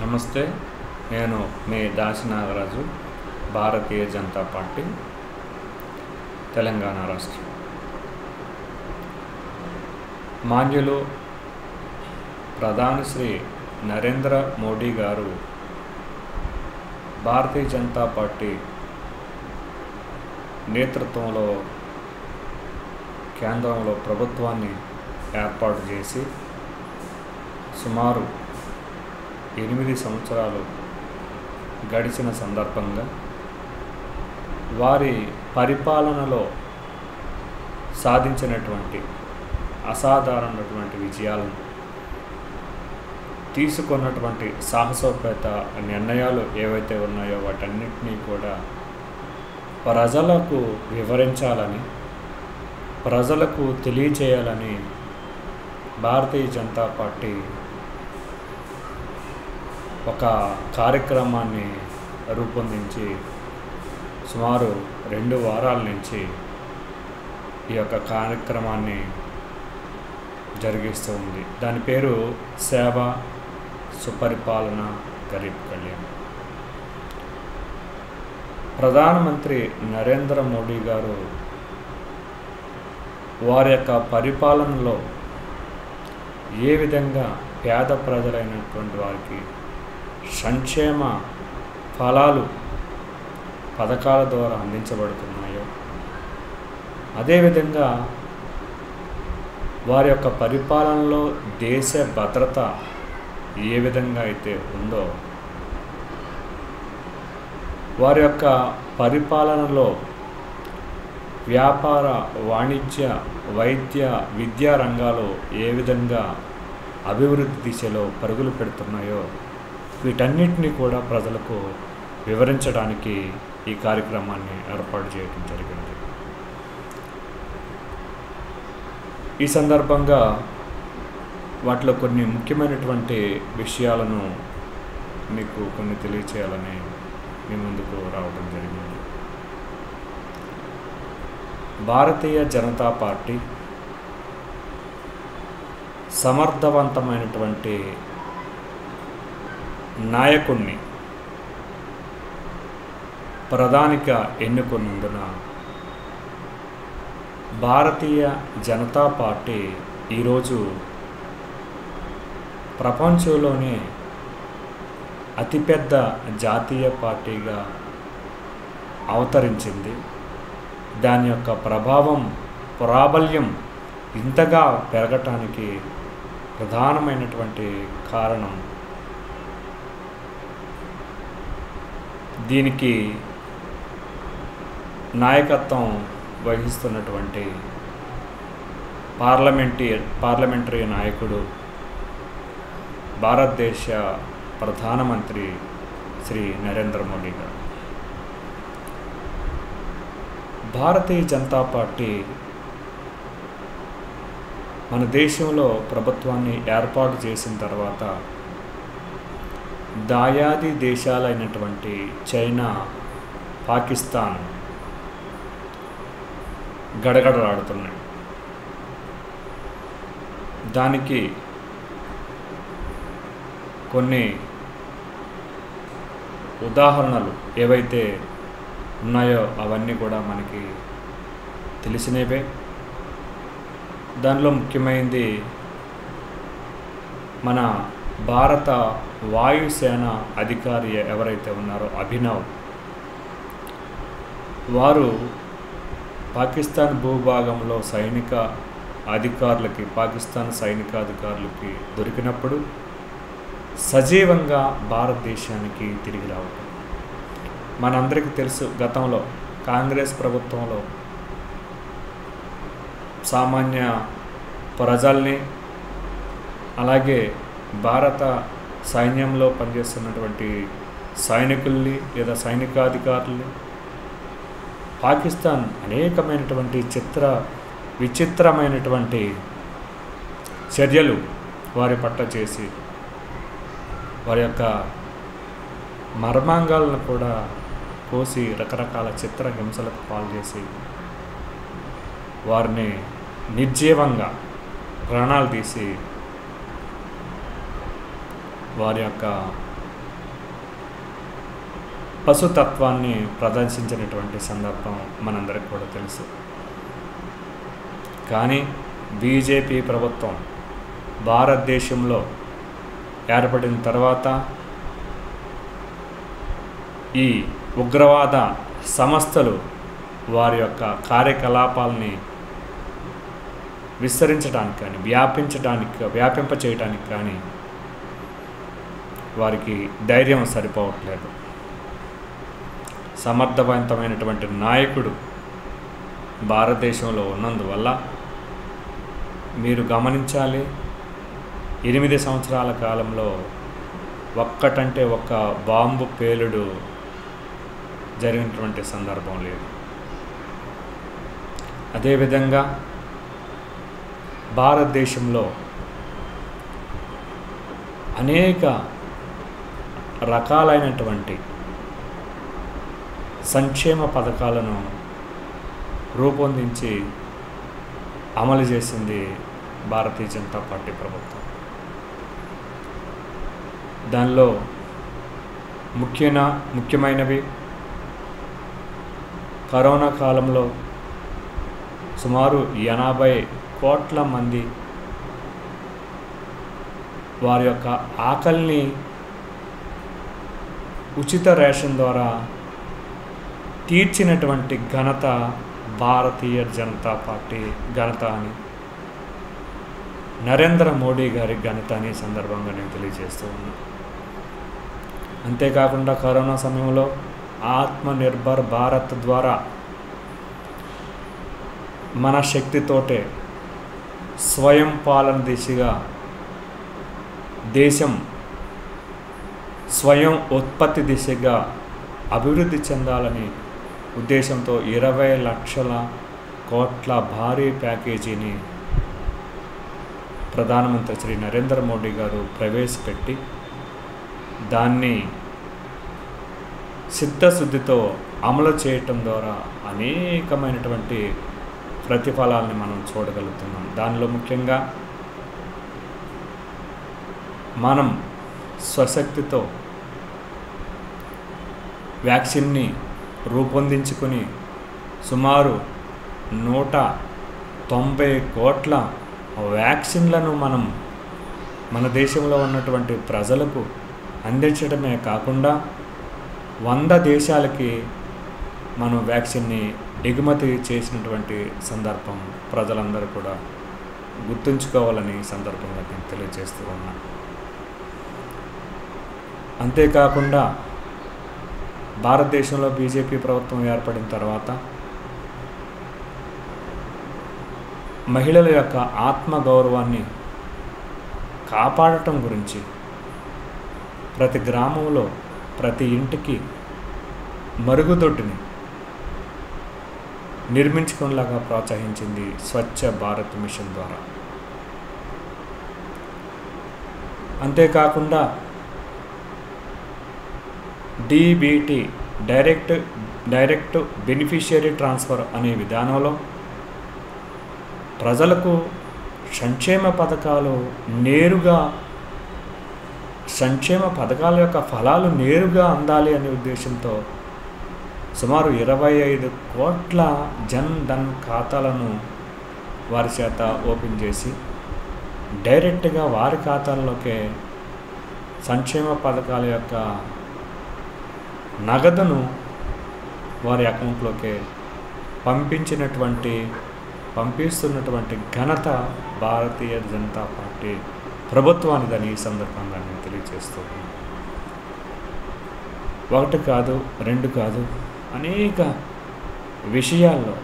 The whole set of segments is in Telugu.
నమస్తే, నేను మీ దాసి నాగరాజు, భారతీయ జనతా పార్టీ, తెలంగాణ రాష్ట్రం. మాన్యులు ప్రధాని శ్రీ నరేంద్ర మోడీ గారు భారతీయ జనతా పార్టీ నేతృత్వంలో కేంద్రంలో ప్రభుత్వాన్ని ఏర్పాటు చేసి సుమారు 8 సంవత్సరాలు గడిచిన సందర్భంగా వారి పరిపాలనలో సాధించినటువంటి అసాధారణటువంటి విజయాలను, తీసుకున్నటువంటి సాహసోపేత నిర్ణయాలు ఏవైతే ఉన్నాయో వాటన్నిటినీ కూడా ప్రజలకు వివరించాలని, ప్రజలకు తెలియచేయాలని భారతీయ జనతా పార్టీ ఒక కార్యక్రమాన్ని రూపొందించి సుమారు 2 వారాల నుంచి ఈ యొక్క కార్యక్రమాన్ని జరిగిస్తూ ఉంది. దాని పేరు సేవ సుపరిపాలన గరీబ్ కళ్యాణ్. ప్రధానమంత్రి నరేంద్ర మోడీ గారు వారి యొక్క పరిపాలనలో ఏ విధంగా పేద ప్రజలైనటువంటి వారికి సంక్షేమ ఫలాలు పథకాల ద్వారా అందించబడుతున్నాయో, అదేవిధంగా వారి యొక్క పరిపాలనలో దేశ భద్రత ఏ విధంగా అయితే ఉందో, వారి యొక్క పరిపాలనలో వ్యాపార, వాణిజ్య, వైద్య, విద్యా రంగాలు ఏ విధంగా అభివృద్ధి దిశలో పరుగులు పెడుతున్నాయో వీటన్నిటినీ కూడా ప్రజలకు వివరించడానికి ఈ కార్యక్రమాన్ని ఏర్పాటు చేయడం జరిగింది. ఈ సందర్భంగా వాటిలో కొన్ని ముఖ్యమైనటువంటి విషయాలను మీకు కొన్ని తెలియచేయాలని మీ ముందుకు రావడం జరిగింది. భారతీయ జనతా పార్టీ సమర్థవంతమైనటువంటి నాయకుడిని ప్రధానిగా ఎన్నుకున్నందున భారతీయ జనతా పార్టీ ఈరోజు ప్రపంచంలోనే అతిపెద్ద జాతీయ పార్టీగా అవతరించింది. దాని యొక్క ప్రభావం, ప్రాబల్యం ఇంతగా పెరగటానికి ప్రధానమైనటువంటి కారణం, దీనికి నాయకత్వం వహిస్తున్నటువంటి పార్లమెంటరీ నాయకుడు, భారతదేశ ప్రధానమంత్రి శ్రీ నరేంద్ర మోడీ గారు. భారతీయ జనతా పార్టీ మన దేశంలో ప్రభుత్వాన్ని ఏర్పాటు చేసిన తర్వాత దాయాది దేశాలైనటువంటి చైనా, పాకిస్తాన్ గడగడలాడుతున్నాయి. దానికి కొన్ని ఉదాహరణలు ఏవైతే ఉన్నాయో అవన్నీ కూడా మనకి తెలిసినవే. దానిలో ముఖ్యమైనది మన భారత వాయుసేన అధికారి ఎవరైతే ఉన్నారో అభినవ్, వారు పాకిస్తాన్ భూభాగంలో పాకిస్తాన్ సైనికాధికారులకి దొరికినప్పుడు సజీవంగా భారతదేశానికి తిరిగి రావడం. మనందరికీ తెలుసు, గతంలో కాంగ్రెస్ ప్రభుత్వంలో సామాన్య ప్రజల్ని, అలాగే భారత సైన్యంలో పనిచేస్తున్నటువంటి సైనికుల్ని లేదా సైనికాధికారుల్ని పాకిస్తాన్ అనేకమైనటువంటి విచిత్రమైనటువంటి చర్యలు వారి పట్ల చేసి వారి యొక్క మర్మాంగాలను కూడా కోసి రకరకాల చిత్రహింసలకు పాల్చేసి వారిని నిర్జీవంగా ప్రాణాలు తీసి వారి యొక్క పశుతత్వాన్ని ప్రదర్శించినటువంటి సందర్భం మనందరికీ కూడా తెలుసు. కానీ బీజేపీ ప్రభుత్వం భారతదేశంలో ఏర్పడిన తర్వాత ఈ ఉగ్రవాద సంస్థలు వారి యొక్క కార్యకలాపాలని విస్తరించడానికి కానీ వ్యాపింపచేయడానికి కానీ వారికి ధైర్యం సరిపోవట్లేదు. సమర్థవంతమైనటువంటి నాయకుడు భారతదేశంలో ఉన్నందువల్ల మీరు గమనించాలి, 8 సంవత్సరాల కాలంలో ఒక్కటంటే ఒక్క బాంబు పేలుడు జరిగినటువంటి సందర్భం లేదు. అదేవిధంగా భారతదేశంలో అనేక రకాలైనటువంటి సంక్షేమ పథకాలను రూపొందించి అమలు చేసింది భారతీయ జనతా పార్టీ ప్రభుత్వం. దానిలో ముఖ్యమైనవి కరోనా కాలంలో సుమారు 80 కోట్ల మంది వారి యొక్క ఆకలిని ఉచిత రేషన్ ద్వారా తీర్చినటువంటి ఘనత భారతీయ జనతా పార్టీ ఘనత అని, నరేంద్ర మోడీ గారి ఘనత అని సందర్భంగా నేను తెలియజేస్తూ ఉన్నాను. అంతేకాకుండా కరోనా సమయంలో ఆత్మనిర్భర్ భారత్ ద్వారా మన శక్తితోటే స్వయం పాలన దిశగా దేశం స్వయం ఉత్పత్తి దిశగా అభివృద్ధి చెందాలని ఉద్దేశంతో 20 లక్షల కోట్ల భారీ ప్యాకేజీని ప్రధానమంత్రి శ్రీ నరేంద్ర మోడీ గారు ప్రవేశపెట్టి దాన్ని సిద్ధశుద్ధితో అమలు చేయటం ద్వారా అనేకమైనటువంటి ప్రతిఫలాలని మనం చూడగలుగుతున్నాం. దానిలో ముఖ్యంగా మనం స్వశక్తితో వ్యాక్సిన్ని రూపొందించుకొని సుమారు 190 కోట్ల వ్యాక్సిన్లను మనం మన దేశంలో ఉన్నటువంటి ప్రజలకు అందించడమే కాకుండా 100 దేశాలకి మనం వ్యాక్సిన్ని ఎగుమతి చేసినటువంటి సందర్భం ప్రజలందరూ కూడా గుర్తుంచుకోవాలని సందర్భంగా నేను తెలియజేస్తూ ఉన్నాను. అంతేకాకుండా భారతదేశంలో బీజేపీ ప్రభుత్వం ఏర్పడిన తర్వాత మహిళల యొక్క ఆత్మగౌరవాన్ని కాపాడటం గురించి ప్రతి గ్రామంలో ప్రతి ఇంటికి మరుగుదొడ్డిని నిర్మించుకునేలాగా ప్రోత్సహించింది స్వచ్ఛ భారత్ మిషన్ ద్వారా. అంతేకాకుండా డీబీటీ డైరెక్ట్ బెనిఫిషియరీ ట్రాన్స్ఫర్ అనే విధానంలో ప్రజలకు సంక్షేమ పథకాల యొక్క ఫలాలు నేరుగా అందాలి అనే ఉద్దేశంతో సుమారు 25 కోట్ల జన్ ధన్ ఖాతాలను వారి చేత ఓపెన్ చేసి డైరెక్ట్గా వారి ఖాతాల్లోకే సంక్షేమ పథకాల యొక్క నగదును వారి అకౌంట్లోకే పంపిస్తున్నటువంటి ఘనత భారతీయ జనతా పార్టీ ప్రభుత్వానిదని ఈ సందర్భంగా నేను తెలియజేస్తున్నాను. 1 కాదు 2 కాదు, అనేక విషయాల్లో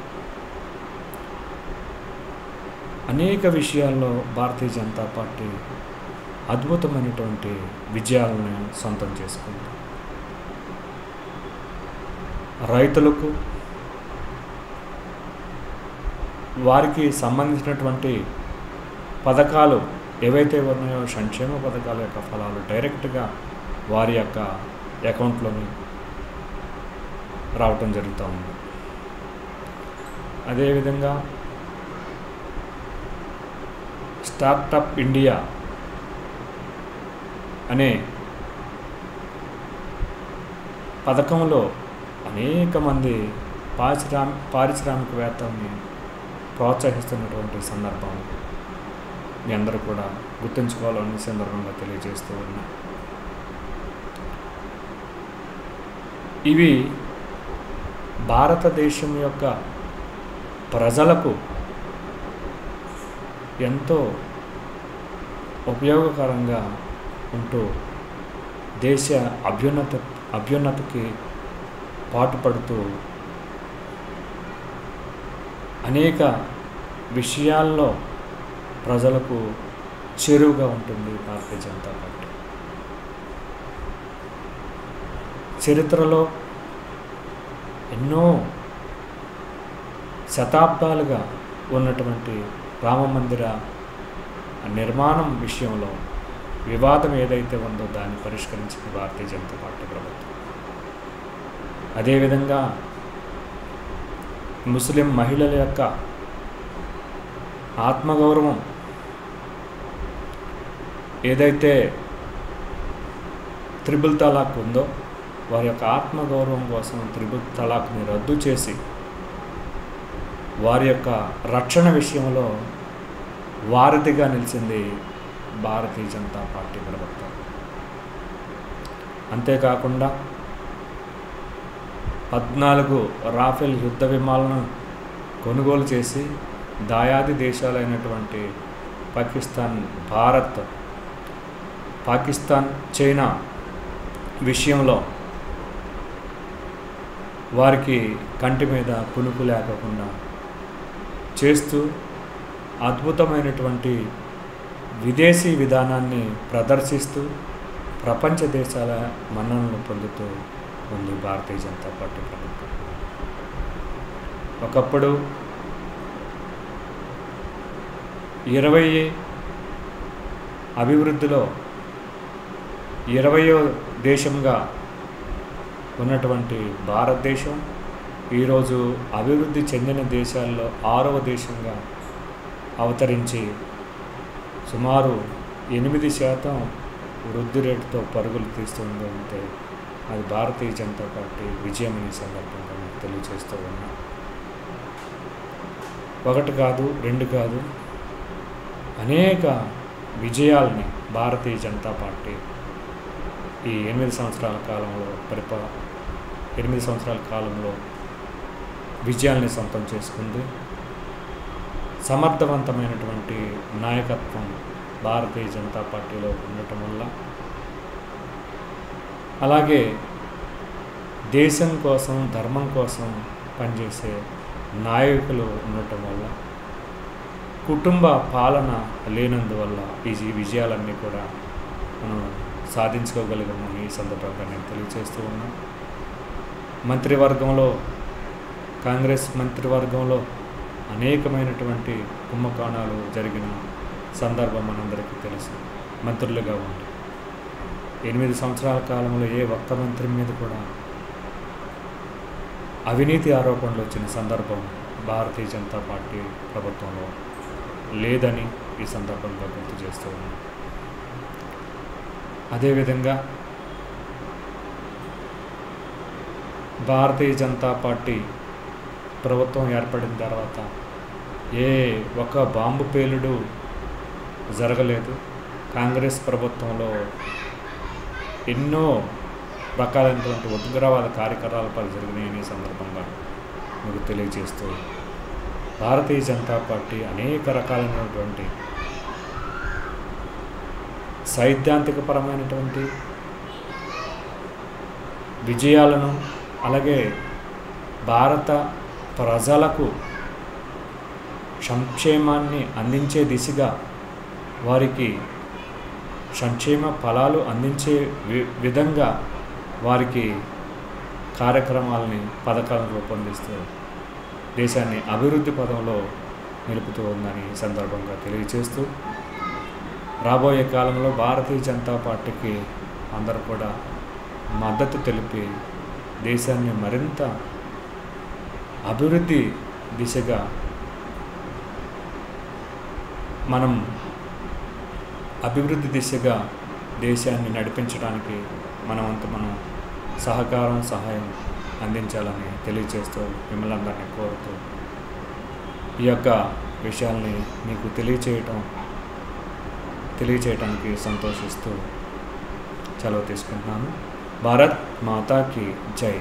భారతీయ జనతా పార్టీ అద్భుతమైనటువంటి విజయాలను సొంతం చేసుకుంది. రైతులకు వారికి సంబంధించినటువంటి పథకాలు ఏవైతే ఉన్నాయో సంక్షేమ పథకాల యొక్క ఫలాలు డైరెక్ట్గా వారి యొక్క అకౌంట్లోని రావటం జరుగుతూ ఉంది. అదేవిధంగా స్టార్టప్ ఇండియా అనే పథకంలో అనేక మంది పారిశ్రామికవేత్తల్ని ప్రోత్సహిస్తున్నటువంటి సందర్భం మీ అందరూ కూడా గుర్తుంచుకోవాలని సందర్భంగా తెలియజేస్తూ ఉన్నా. ఇవి భారతదేశం యొక్క ప్రజలకు ఎంతో ఉపయోగకరంగా ఉంటూ దేశ అభ్యున్నతికి పాటుపడుతూ అనేక విషయాల్లో ప్రజలకు చేరువగా ఉంటుంది భారతీయ జనతా పార్టీ. చరిత్రలో ఎన్నో శతాబ్దాలుగా ఉన్నటువంటి రామమందిర నిర్మాణం విషయంలో వివాదం ఏదైతే ఉందో దాన్ని పరిష్కరించింది భారతీయ జనతా పార్టీ ప్రభుత్వం. అదేవిధంగా ముస్లిం మహిళల యొక్క ఆత్మగౌరవం ఏదైతే త్రిబుల్ తలాక్ ఉందో వారి యొక్క ఆత్మగౌరవం కోసం త్రిబుల్ తలాక్ని రద్దు చేసి వారి యొక్క రక్షణ విషయంలో వారధిగా నిలిచింది భారతీయ జనతా పార్టీ ప్రభుత్వం. అంతేకాకుండా 14 రాఫెల్ యుద్ధ విమానాలను కొనుగోలు చేసి దాయాది దేశాలైనటువంటి పాకిస్తాన్ చైనా విషయంలో వారికి కంటి మీద కునుకు లేకుండా చేస్తూ అద్భుతమైనటువంటి విదేశీ విధానాన్ని ప్రదర్శిస్తూ ప్రపంచ దేశాల మన్ననలు పొందుతూ ఉంది భారతీయ జనతా పార్టీ ప్రభుత్వం. ఒకప్పుడు 20 అభివృద్ధిలో 20వ దేశంగా ఉన్నటువంటి భారతదేశం ఈరోజు అభివృద్ధి చెందిన దేశాల్లో 6వ దేశంగా అవతరించి సుమారు 8% వృద్ధి రేటుతో పరుగులు తీస్తుంది అంటే అది భారతీయ జనతా పార్టీ విజయం అనే సందర్భంగా మీకు తెలియజేస్తూ ఉన్నా. 1 కాదు 2 కాదు అనేక విజయాల్ని భారతీయ జనతా పార్టీ ఈ 8 సంవత్సరాల కాలంలో 8 సంవత్సరాల కాలంలో విజయాల్ని సొంతం చేసుకుంది. సమర్థవంతమైనటువంటి నాయకత్వం భారతీయ జనతా పార్టీలో ఉండటం వల్ల, అలాగే దేశం కోసం ధర్మం కోసం పనిచేసే నాయకులు ఉండటం వల్ల, కుటుంబ పాలన లేనందువల్ల ఈ విజయాలన్నీ కూడా మనం సాధించుకోగలిగామని ఈ సందర్భంగా నేను తెలియజేస్తూ ఉన్నా. మంత్రివర్గంలో కాంగ్రెస్ మంత్రివర్గంలో అనేకమైనటువంటి కుంభకోణాలు జరిగిన సందర్భం మనందరికీ తెలుసు. మంత్రులుగా ఉండి 8 సంవత్సరాల కాలంలో ఏ ఒక్క మంత్రి మీద కూడా అవినీతి ఆరోపణలు వచ్చిన సందర్భం భారతీయ జనతా పార్టీ ప్రభుత్వంలో లేదని ఈ సందర్భంగా గుర్తు చేస్తూ ఉన్నాం. అదేవిధంగా భారతీయ జనతా పార్టీ ప్రభుత్వం ఏర్పడిన తర్వాత ఏ ఒక్క బాంబు పేలుడు జరగలేదు. కాంగ్రెస్ ప్రభుత్వంలో ఎన్నో రకాలైనటువంటి ఉగ్రవాద కార్యకలాపాలు జరిగినాయని సందర్భంగా మీకు తెలియజేస్తూ భారతీయ జనతా పార్టీ అనేక రకాలైనటువంటి సైద్ధాంతికపరమైనటువంటి విజయాలను, అలాగే భారత ప్రజలకు సంక్షేమాన్ని అందించే దిశగా వారికి సంక్షేమ ఫలాలు అందించే విధంగా వారికి కార్యక్రమాలని పథకాలను రూపొందిస్తూ దేశాన్ని అభివృద్ధి పదంలో నిలుపుతూ ఉందని సందర్భంగా తెలియజేస్తూ రాబోయే కాలంలో భారతీయ జనతా పార్టీకి అందరూ కూడా మద్దతు తెలిపి దేశాన్ని మరింత అభివృద్ధి దిశగా దేశాన్ని నడిపించడానికి మనం సహకారం సహాయం అందించాలని తెలియజేస్తూ మిమ్మల్ని అందరినీ కోరుతూ ఈ యొక్క విషయాల్ని మీకు తెలియచేయటానికి సంతోషిస్తూ సెలవు తీసుకుంటున్నాను. భారత్ మాతాకి జై.